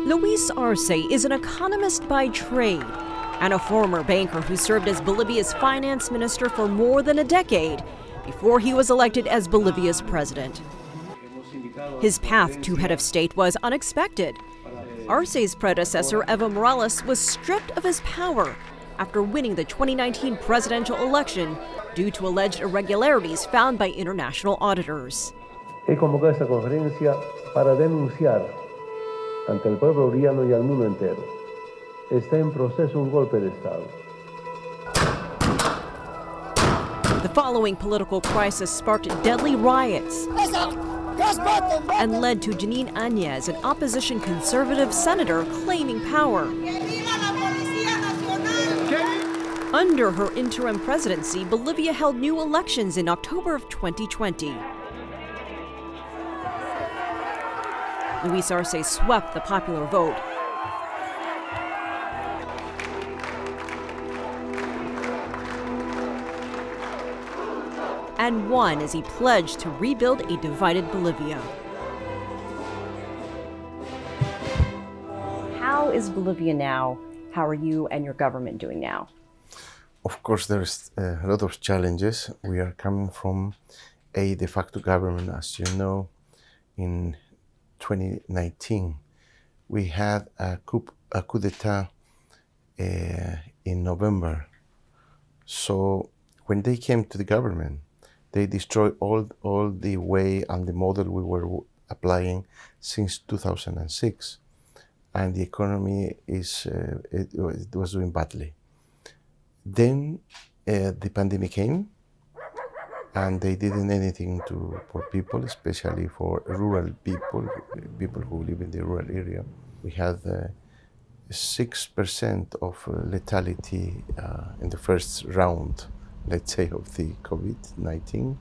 Luis Arce is an economist by trade and a former banker who served as Bolivia's finance minister for more than a decade before he was elected as Bolivia's president. His path to head of state was unexpected. Arce's predecessor, Evo Morales, was stripped of his power after winning the 2019 presidential election due to alleged irregularities found by international auditors. He convocado esta conferencia para denunciar ante el pueblo boliviano y al mundo entero. Está en proceso un golpe de Estado. The following political crisis sparked deadly riots and led to Janine Áñez, an opposition conservative senator, claiming power. Under her interim presidency, Bolivia held new elections in October of 2020. Luis Arce swept the popular vote. And won as he pledged to rebuild a divided Bolivia. How is Bolivia now? How are you and your government doing now? Of course, there's a lot of challenges. We are coming from a de facto government, as you know. In 2019, we had a coup d'etat in November. So when they came to the government, they destroyed all the way and the model we were applying since 2006. And the economy it was doing badly. Then the pandemic came, and they didn't anything for people, especially for rural people who live in the rural area. We had 6% of lethality in the first round, let's say, of the COVID-19.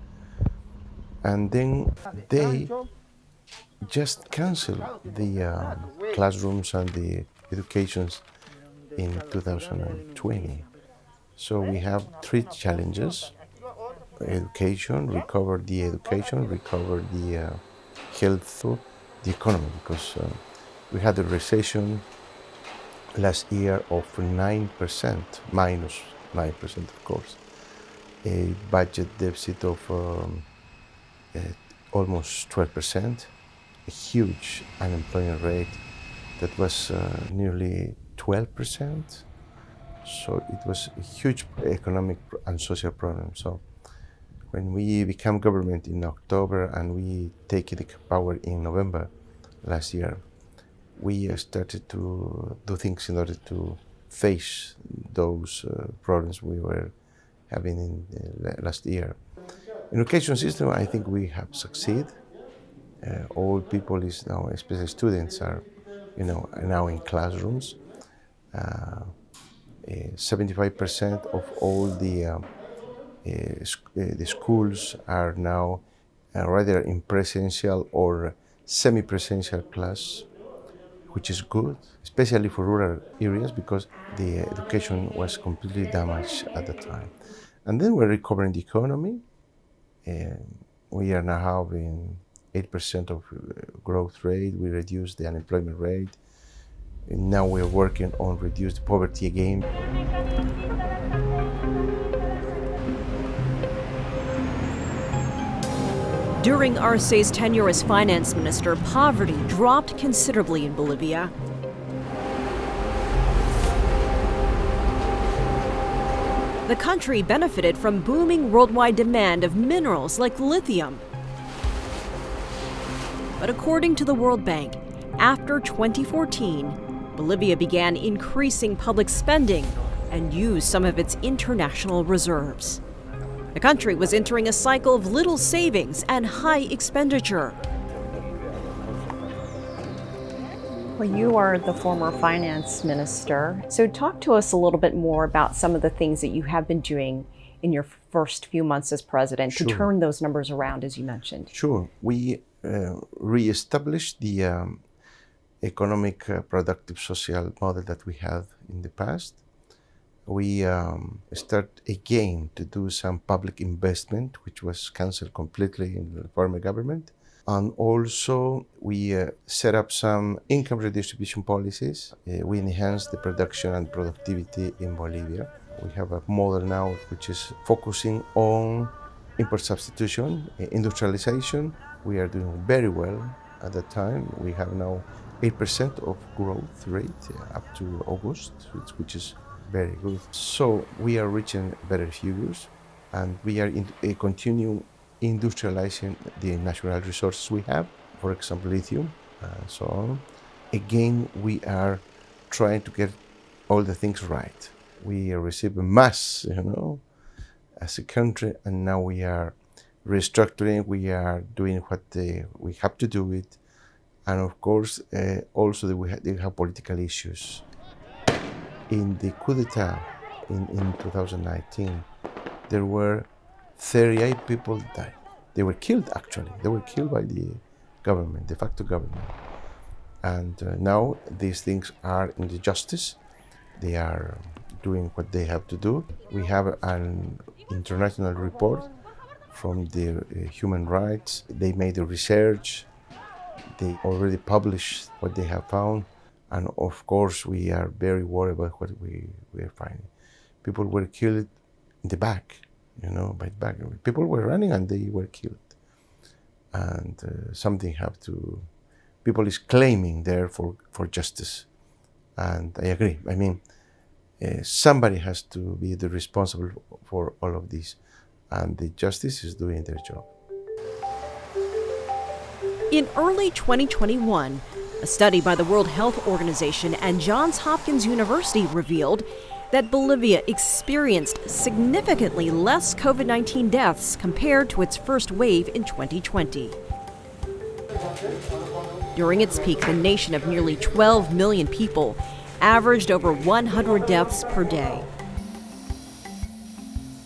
And then they just canceled the classrooms and the educations in 2020. So we have three challenges: education, recover the education, recover the health, the economy, because we had a recession last year of 9%, minus 9%, of course, a budget deficit of almost 12%, a huge unemployment rate that was nearly 12%. So it was a huge economic and social problem. So when we became government in October and we take the power in November last year, we started to do things in order to face those problems we were having in last year. In education system, I think we have succeeded. All people is now, especially students, are now in classrooms. 75% of all the schools are now rather in presential or semi-presential class, which is good, especially for rural areas, because the education was completely damaged at the time. And then we're recovering the economy. We are now having 8% of growth rate. We reduced the unemployment rate. And now we're working on reduced poverty again. During Arce's tenure as finance minister, poverty dropped considerably in Bolivia. The country benefited from booming worldwide demand of minerals like lithium. But according to the World Bank, after 2014, Bolivia began increasing public spending and used some of its international reserves. The country was entering a cycle of little savings and high expenditure. Well, you are the former finance minister, so talk to us a little bit more about some of the things that you have been doing in your first few months as president to turn those numbers around, as you mentioned. Sure. We re-established the economic, productive, social model that we had in the past. We start again to do some public investment, which was canceled completely in the former government. And also, we set up some income redistribution policies. We enhanced the production and productivity in Bolivia. We have a model now which is focusing on import substitution, industrialization. We are doing very well at that time. We have now 8% of growth rate up to August, which is very good. So we are reaching better figures, and we are continue industrializing the natural resources we have, for example, lithium, and so on. Again, we are trying to get all the things right. We receive a mass, as a country, and now we are restructuring. We are doing what we have to do it, and of course, also they have political issues. In the coup d'etat in 2019, there were 38 people died. They were killed, actually. They were killed by the government, de facto government. And now these things are in the justice. They are doing what they have to do. We have an international report from the human rights. They made the research. They already published what they have found. And of course, we are very worried about what we are finding. People were killed in the back, by the back. People were running and they were killed. And something have to, people is claiming there for justice. And I agree. I mean, somebody has to be the responsible for all of this. And the justice is doing their job. In early 2021, a study by the World Health Organization and Johns Hopkins University revealed that Bolivia experienced significantly less COVID-19 deaths compared to its first wave in 2020. During its peak, the nation of nearly 12 million people averaged over 100 deaths per day.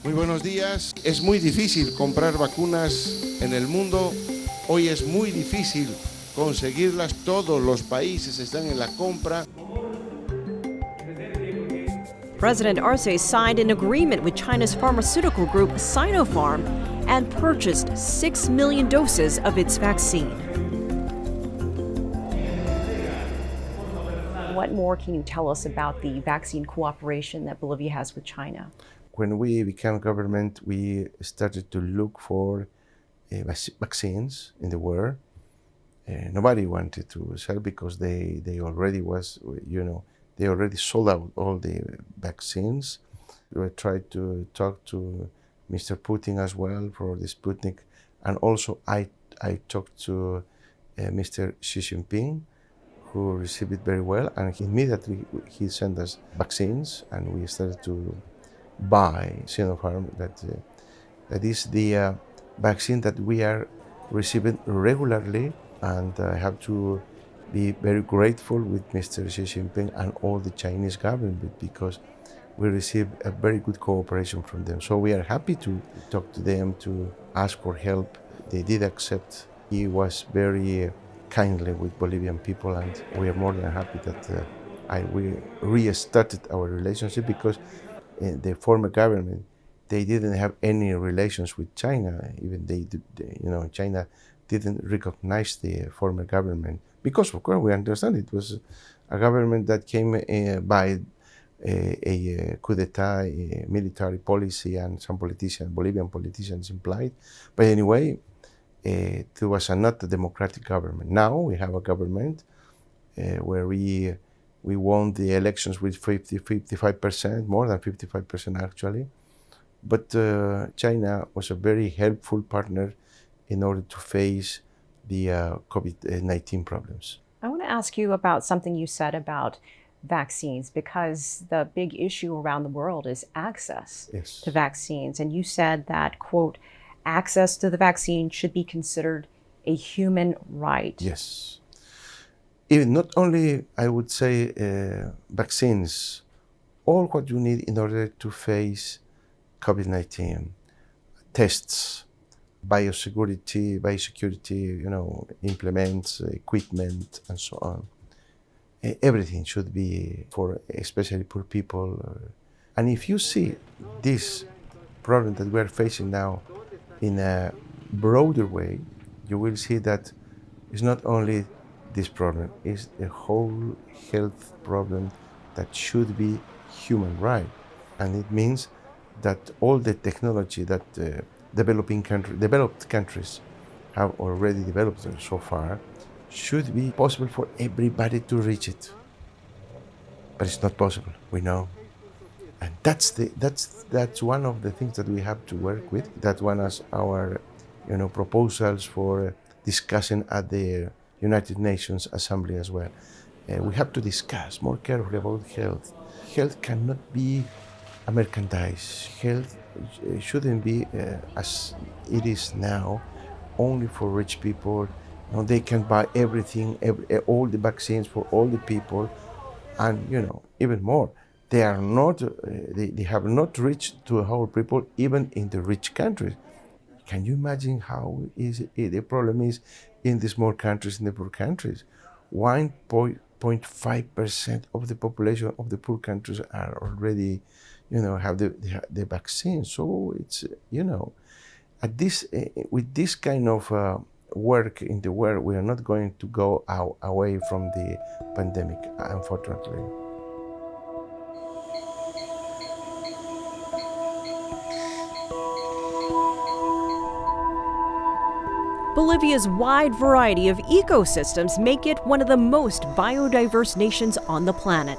Muy buenos días. Es muy difícil comprar vacunas en el mundo. Hoy es muy difícil conseguirlas. Todos los países están en la compra. President Arce signed an agreement with China's pharmaceutical group Sinopharm and purchased 6 million doses of its vaccine. What more can you tell us about the vaccine cooperation that Bolivia has with China? When we became government, we started to look for vaccines in the world. Nobody wanted to sell because they already was, they already sold out all the vaccines. We tried to talk to Mr. Putin as well for the Sputnik, and also I talked to Mr. Xi Jinping, who received it very well, and immediately he sent us vaccines, and we started to buy Sinopharm. That is the vaccine that we are receiving regularly, and I have to be very grateful with Mr. Xi Jinping and all the Chinese government because we receive a very good cooperation from them. So we are happy to talk to them, to ask for help. They did accept. He was very kindly with Bolivian people, and we are more than happy that we restarted our relationship because the former government, they didn't have any relations with China. Even China didn't recognize the former government because, of course, we understand it was a government that came by a coup d'etat, a military policy, and some Bolivian politicians implied. But anyway, it was not a democratic government. Now we have a government where we won the elections with 55%, more than 55% actually. But China was a very helpful partner in order to face the COVID-19 problems. I want to ask you about something you said about vaccines, because the big issue around the world is access to vaccines. And you said that, quote, access to the vaccine should be considered a human right. Yes. Even not only, I would say, vaccines, all what you need in order to face COVID-19, tests, biosecurity, implements, equipment, and so on. Everything should be for especially poor people. And if you see this problem that we are facing now in a broader way, you will see that it's not only this problem, it's a whole health problem that should be human right. And it means that all the technology that developed countries have already developed so far should be possible for everybody to reach it. But it's not possible, we know. And that's one of the things that we have to work with. That's one of our proposals for discussion at the United Nations Assembly as well. We have to discuss more carefully about health. Health cannot be a merchandise. Health shouldn't be as it is now, only for rich people. They can buy everything, all the vaccines for all the people, and even more. They are not. They have not reached to whole people, even in the rich countries. Can you imagine how easy the problem is in the small countries, in the poor countries? 1.5% of the population of the poor countries are already, have the vaccine. So it's, at this with this kind of work in the world, we are not going to go away from the pandemic, unfortunately. Bolivia's wide variety of ecosystems make it one of the most biodiverse nations on the planet.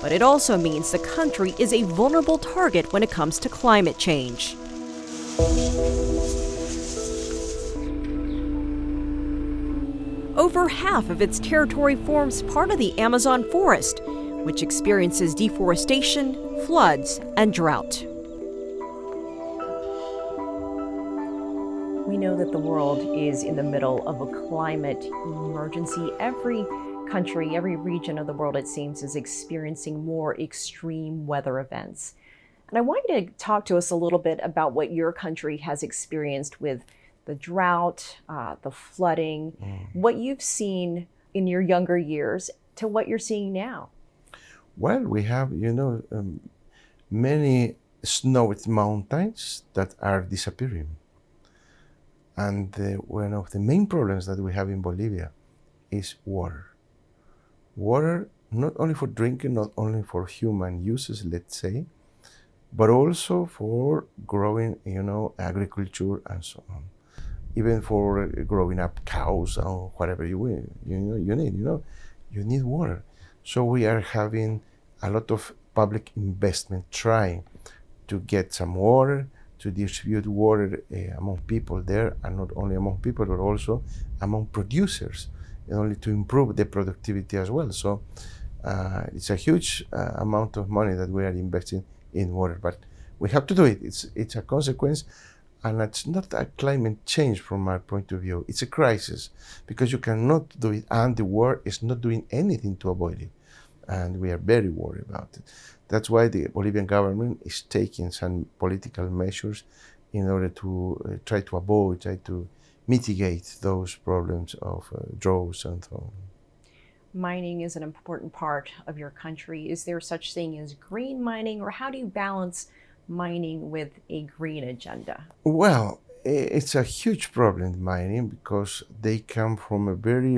But it also means the country is a vulnerable target when it comes to climate change. Over half of its territory forms part of the Amazon forest, which experiences deforestation, floods, and drought. We know that the world is in the middle of a climate emergency. Every country, every region of the world, it seems, is experiencing more extreme weather events. And I want you to talk to us a little bit about what your country has experienced with the drought, the flooding, what you've seen in your younger years to what you're seeing now. Well, we have, many snowy mountains that are disappearing. And one of the main problems that we have in Bolivia is water. Water, not only for drinking, not only for human uses, let's say, but also for growing, agriculture and so on. Even for growing up cows or whatever you need water. So we are having a lot of public investment trying to get some water, to distribute water among people there, and not only among people, but also among producers, and only to improve the productivity as well. So it's a huge amount of money that we are investing in water, but we have to do it. It's a consequence, and it's not a climate change from my point of view. It's a crisis, because you cannot do it, and the world is not doing anything to avoid it. And we are very worried about it. That's why the Bolivian government is taking some political measures in order to try to mitigate those problems of droughts and so on. Mining is an important part of your country. Is there such thing as green mining, or how do you balance mining with a green agenda? Well, it's a huge problem, mining, because they come from a very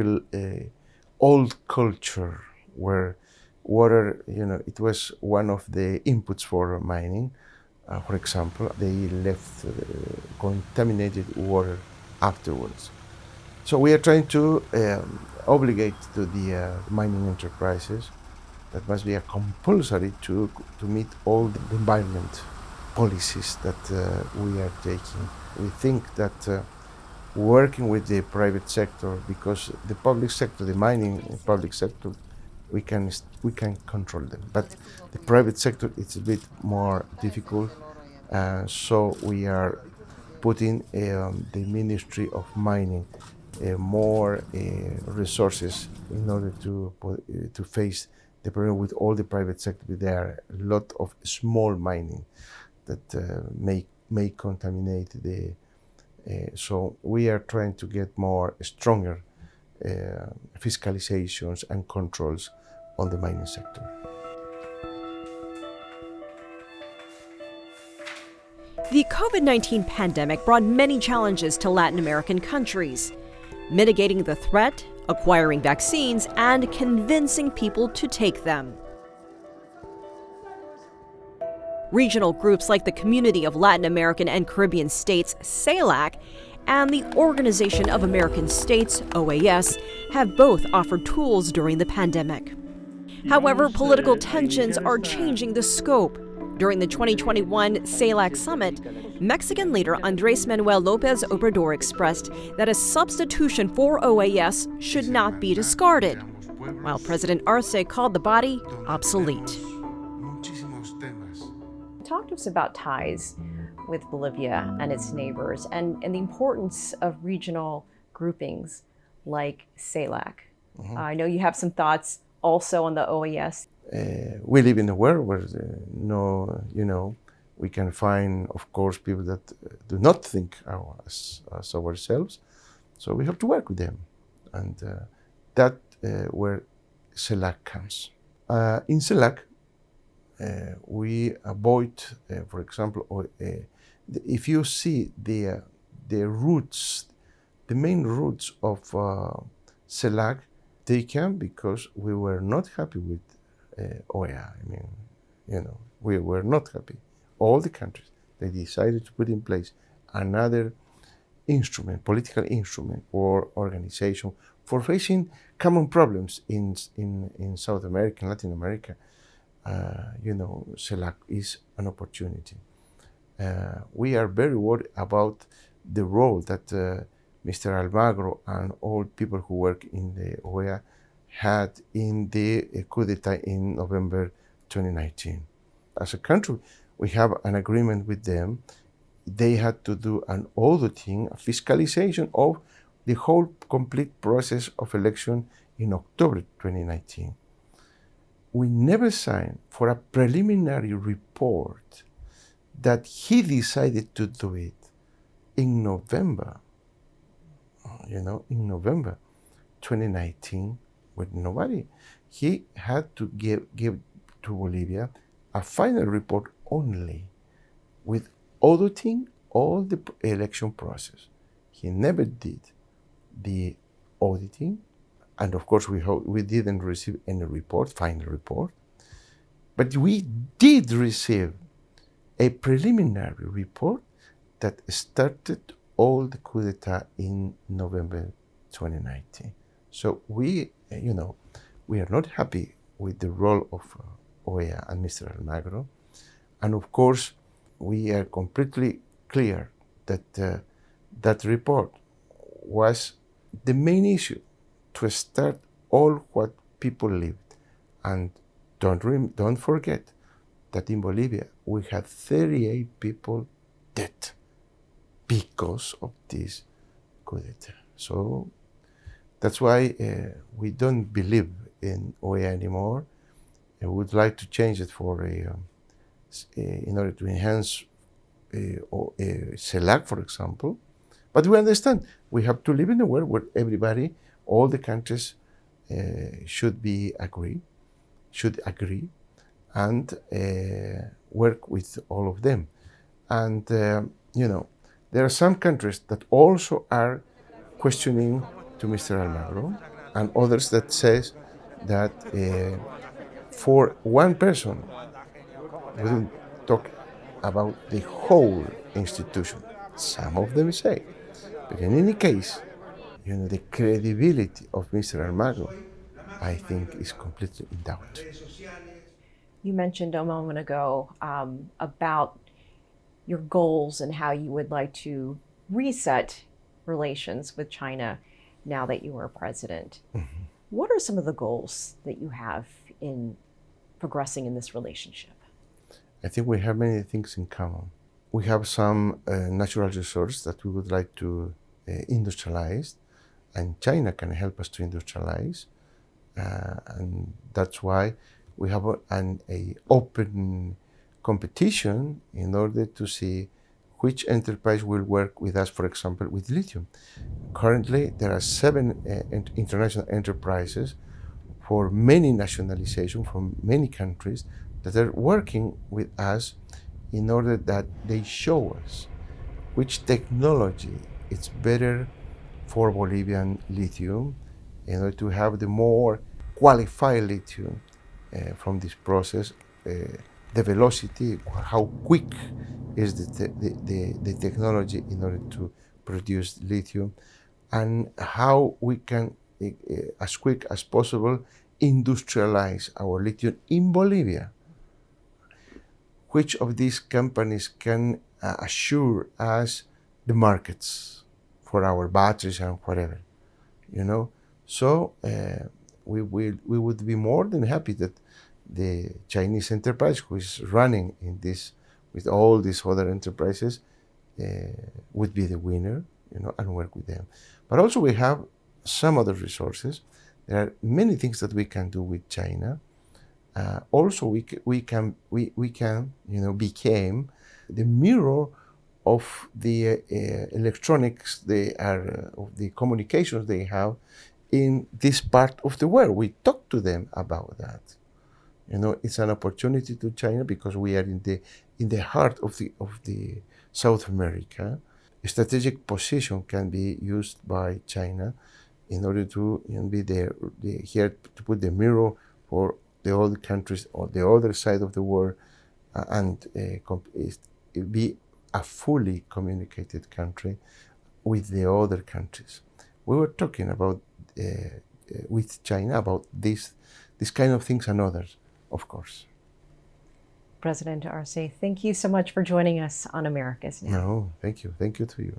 old culture where water, it was one of the inputs for mining. For example, they left contaminated water afterwards. So we are trying to obligate to the mining enterprises that must be a compulsory to meet all the environment policies that we are taking. We think that working with the private sector, because the public sector, the mining public sector, we can control them, but the private sector, it's a bit more difficult. So we are putting the Ministry of Mining more resources in order to face the problem with all the private sector. There are a lot of small mining that may contaminate the. So we are trying to get more stronger fiscalizations and controls on the mining sector. The COVID-19 pandemic brought many challenges to Latin American countries. Mitigating the threat, acquiring vaccines, and convincing people to take them. Regional groups like the Community of Latin American and Caribbean States, CELAC, and the Organization of American States, OAS, have both offered tools during the pandemic. However, political tensions are changing the scope. During the 2021 CELAC summit, Mexican leader Andrés Manuel López Obrador expressed that a substitution for OAS should not be discarded, while President Arce called the body obsolete. Talk to us about ties with Bolivia and its neighbors and the importance of regional groupings like CELAC. I know you have some thoughts also on the OAS. We live in a world where we can find, of course, people that do not think as ourselves. So we have to work with them. And that where CELAC comes. In CELAC, we avoid, for example, if you see the roots, the main roots of CELAC, they came because we were not happy with OEA. We were not happy. All the countries, they decided to put in place another instrument, political instrument or organization for facing common problems in South America and Latin America. CELAC is an opportunity. We are very worried about the role that Mr. Almagro and all people who work in the OEA had in the coup d'etat in November 2019. As a country, we have an agreement with them. They had to do an auditing, a fiscalization of the whole complete process of election in October 2019. We never signed for a preliminary report that he decided to do it in November, in November 2019 with nobody. He had to give to Bolivia a final report only with auditing all the election process. He never did the auditing. And of course, we didn't receive any report, final report. But we did receive a preliminary report that started all the coup d'etat in November 2019. So we are not happy with the role of OEA and Mr. Almagro. And of course, we are completely clear that that report was the main issue to start all what people lived. And don't forget that in Bolivia, we had 38 people dead because of this coup d'etat. So that's why we don't believe in OEA anymore. I would like to change it for in order to enhance CELAC, for example. But we understand we have to live in a world where everybody, all the countries should agree, and work with all of them. And there are some countries that also are questioning to Mr. Almagro, and others that says that for one person, we don't talk about the whole institution. Some of them say, but in any case, the credibility of Mr. Almagro, I think, is completely in doubt. You mentioned a moment ago about your goals and how you would like to reset relations with China now that you are president. Mm-hmm. What are some of the goals that you have in progressing in this relationship? I think we have many things in common. We have some natural resources that we would like to industrialize, and China can help us to industrialize. And that's why we have an open competition in order to see which enterprise will work with us, for example, with lithium. Currently, there are 7 international enterprises for many nationalizations from many countries that are working with us in order that they show us which technology is better for Bolivian lithium, in order to have the more qualified lithium from this process, the velocity, how quick is the technology in order to produce lithium, and how we can, as quick as possible, industrialize our lithium in Bolivia. Which of these companies can assure us the markets for our batteries and whatever, you know? So we would be more than happy that the Chinese enterprise, who is running in this with all these other enterprises, would be the winner, you know, and work with them. But also we have some other resources. There are many things that we can do with China. Also, we can, you know, became the mirror of the electronics they are, of the communications they have in this part of the world. We talk to them about that. You know, it's an opportunity to China because we are in the heart of the South America. A strategic position can be used by China in order to, you know, be here to put the mirror for the other countries on the other side of the world, and be a fully communicated country with the other countries. We were talking about with China about this kind of things and others, of course. President Arce, thank you so much for joining us on America's Now. No, thank you. Thank you to you.